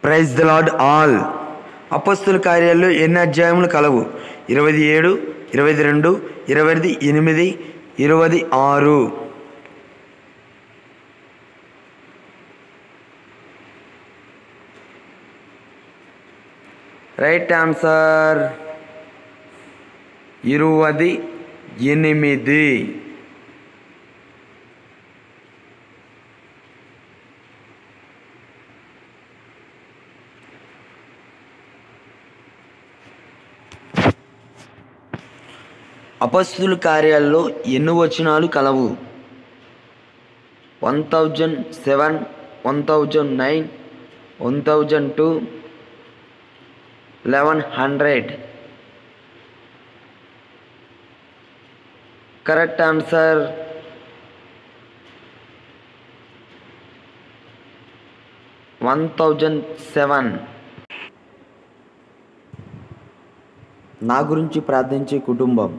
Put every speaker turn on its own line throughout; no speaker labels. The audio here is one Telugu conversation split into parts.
Praise the lord all. అపొస్తలుల కార్యాల్లో ఎన్ని అధ్యాయములు కలవు? 27, 22, 28, 26. Right answer 28. అపొస్తలుల కార్యాల్లో ఎన్ని వచనాలు కలవు? 1007, 1009, 1002, 1100. Correct answer 1007. నా గురించి ప్రార్థించే కుటుంబం.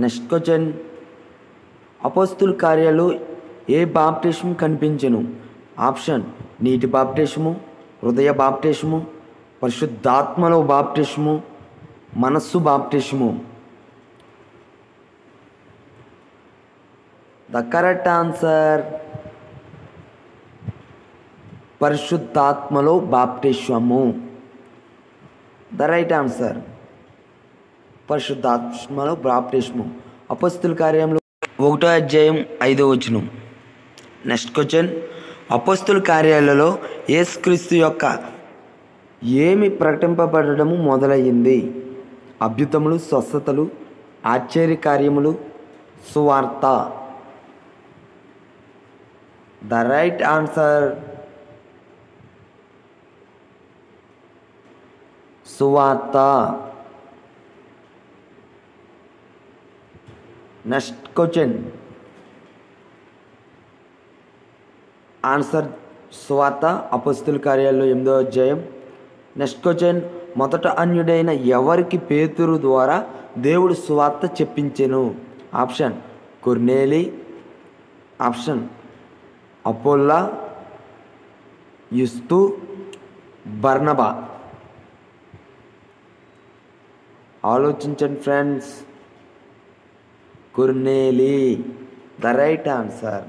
నెక్స్ట్ క్వశ్చన్, అపొస్తలుల కార్యాలు ఏ బాప్టిస్మం కనిపించెను? ఆప్షన్: నీటి బాప్టిస్మము, హృదయ బాప్టిస్మము, పరిశుద్ధాత్మలో బాప్టిస్మము, మనస్సు బాప్టిస్మము. ద కరెక్ట్ ఆన్సర్ పరిశుద్ధాత్మలో బాప్టిస్మము. ద రైట్ ఆన్సర్ పరిశుద్ధాత్మలో బాప్టిస్మము. అపొస్తలుల కార్యంలో 1వ అధ్యాయం 5వ వచనం. నెక్స్ట్ క్వశ్చన్, అపొస్తలుల కార్యాలలో యేసుక్రీస్తు యొక్క ఏమి ప్రకటింపబడము మొదలయ్యింది? అద్భుతములు, స్వస్థతలు, ఆశ్చర్యకార్యములు, సువార్త. ద రైట్ ఆన్సర్ సువార్త. నెక్స్ట్ క్వశ్చన్, ఆన్సర్ సువార్త, అపొస్తలుల కార్యాల్లో 8వ అధ్యాయం. నెక్స్ట్ క్వశ్చన్, మొదట అన్యుడైన ఎవరికి పేతురు ద్వారా దేవుడు సువార్త చెప్పించెను? ఆప్షన్: కొర్నేలి, ఆప్షన్ అపోల్లా, యుస్తు, బర్నబా. ఆలోచించండి ఫ్రెండ్స్. కొర్నేలి ద రైట్ ఆన్సర్.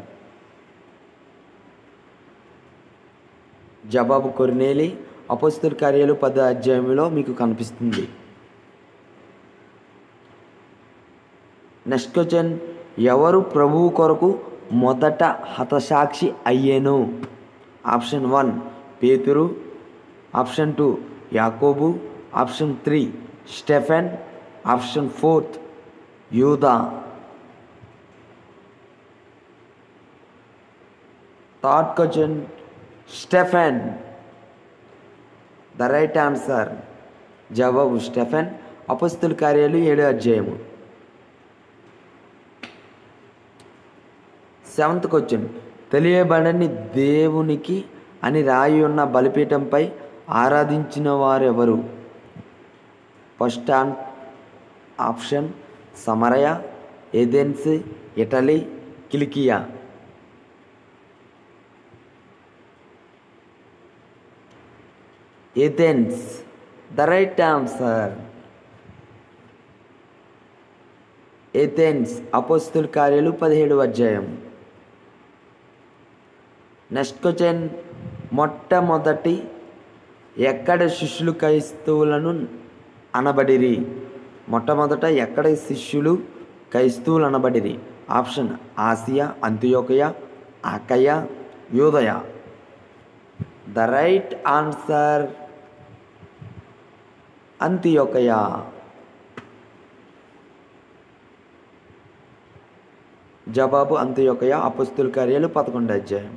జవాబు కొర్నేలి. అపొస్తలుల కార్యాలు 10వ అధ్యాయంలో మీకు కనిపిస్తుంది. నెక్స్ట్ క్వశ్చన్, ఎవరు ప్రభువు కొరకు మొదట హతసాక్షి అయ్యేను? ఆప్షన్ 1 పేతురు, ఆప్షన్ 2 యాకోబు, ఆప్షన్ 3 స్టెఫెన్, ఆప్షన్ 4 యూదా. Third question, Stephen. The right answer జవాబు స్టెఫెన్. అపొస్తలుల కార్యాలు 7వ అధ్యాయము. 7th క్వశ్చన్, తెలియబడని దేవునికి అని రాయి ఉన్న బలిపీఠంపై ఆరాధించిన వారెవరు? ఫస్ట్ ఆప్షన్ సమరయ, ఏథెన్స్, ఇటలీ, కిలికియా. Athens the right answer. Athens అపొస్తలుల కార్యాలు 17వ అధ్యాయం. నెక్స్ట్ క్వశ్చన్, మొట్టమొదటి ఎక్కడ శిష్యులు క్రైస్తవులను అనబడిరి? మొట్టమొదట ఎక్కడ శిష్యులు క్రైస్తవులు అనబడిరి? ఆప్షన్ ఆసియా, అంతియోకయ, అకయ, యూదయ. ద రైట్ ఆన్సర్ అంతియోకయ. జవాబు అంతియోకయ. అపొస్తలుల కార్యాలు 11వ అధ్యాయం.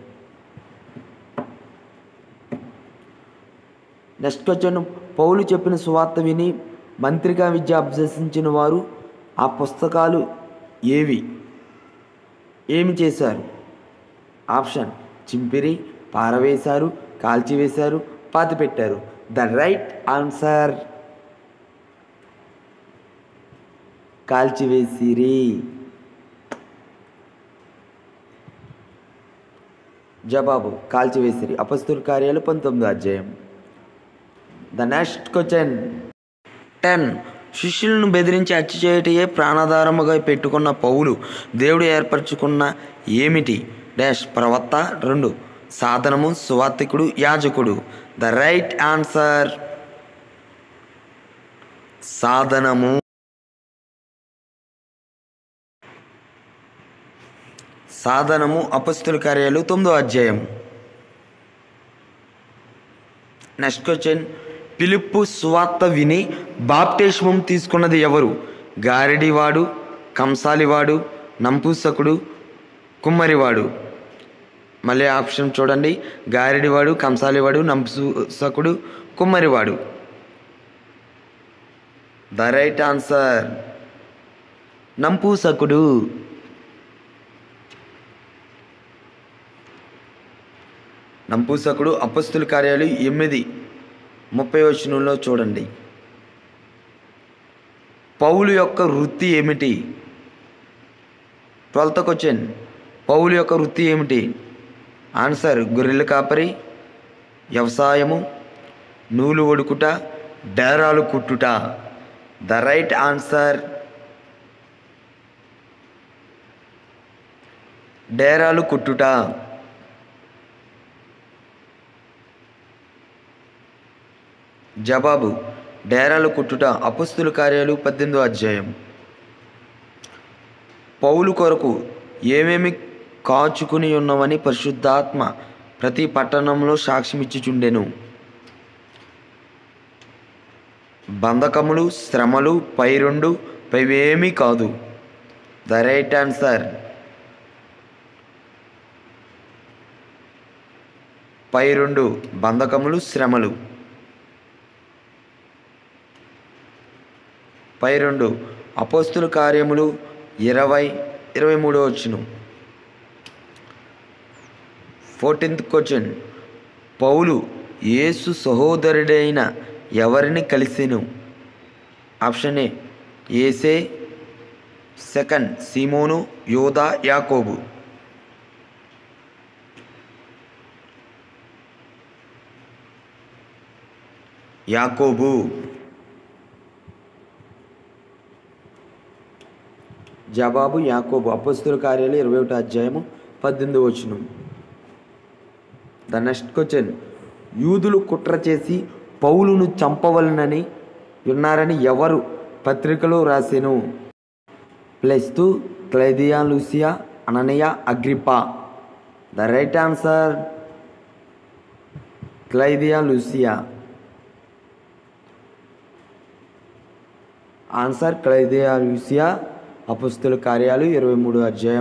నెక్స్ట్ క్వశ్చన్, పౌలు చెప్పిన సువార్త విని మంత్రిగా విద్య అభ్యసించిన వారు ఆ పుస్తకాలు ఏమి చేశారు? ఆప్షన్ చింపిరి, పారవేశారు, కాల్చివేశారు, పాతిపెట్టారు. ద రైట్ ఆన్సర్ కాల్చివేసిరి. జవాబు కాల్చివేసిరి. అపొస్తలుల కార్యాలు 19వ అధ్యాయం. The next question 10. శిష్యులను బెదిరించి హత్య చేయటయే ప్రాణాధారముగా పెట్టుకున్న పౌలు దేవుడు ఏర్పరచుకున్న ఏమిటి? డాష్ ప్రవక్త. 2. సాధనము, సువార్తికుడు, యాజకుడు. ద రైట్ ఆన్సర్ సాధనము. సాధనము అపొస్తలుల కార్యాలు 9వ అధ్యాయం. Next question. ఫిలిప్పు సువార్త విని బాప్టిస్మం తీసుకున్నది ఎవరు? గారడివాడు, కంసాలివాడు, నంపుసకుడు, కుమ్మరివాడు. మళ్ళీ ఆప్షన్ చూడండి. గారడివాడు, కంసాలివాడు, నంపుసకుడు, కుమ్మరివాడు. ద రైట్ ఆన్సర్ నంపుసకుడు. నంపుసకుడు అపొస్తలుల కార్యాలు 8:30 చూడండి. పౌలు యొక్క వృత్తి ఏమిటి? 12th question. పౌలు యొక్క వృత్తి ఏమిటి? ఆన్సర్ గొర్రెల కాపరి, వ్యవసాయము, నూలు వడుకుట, డేరాలు కుట్టుట. ద రైట్ ఆన్సర్ డేరాలు కుట్టుట. జవాబు డేరాలు కుట్టుట. అపొస్తలుల కార్యాలు 18వ అధ్యాయం. పౌలు కొరకు ఏమేమి కాచుకుని ఉన్నవని పరిశుద్ధాత్మ ప్రతి పట్టణంలో సాక్ష్యమిచ్చుచుండెను. బంధకములు, శ్రమలు, పైరుండు, పైవేమీ కాదు. ద రైట్ ఆన్సర్ పైరుండు, బంధకములు, శ్రమలు. పైరుండు అపొస్తలుల కార్యములు 20:23. 14th question. పౌలు యేసు సహోదరుడైన ఎవరిని కలిసెను? ఆప్షన్ ఏ యేసే, 2 సీమోను, యోదా, యాకోబు. యాకోబు. జవాబు యాకోబు. అపొస్తలుల కార్యాలు 21వ అధ్యాయము 18వ. The next question. యూదులు కుట్ర చేసి పౌలును చంపవలనని ఉన్నారని ఎవరు పత్రికలో రాసెను? ప్లస్2 క్లైదియా, లూసియా, అననీయ, అగ్రిప్పా. ద రైట్ ఆన్సర్ క్లైదియా, లూసియా. ఆన్సర్ క్లైదియా, లూసియా. అపొస్తలుల కార్యాలు 23వ అధ్యాయం.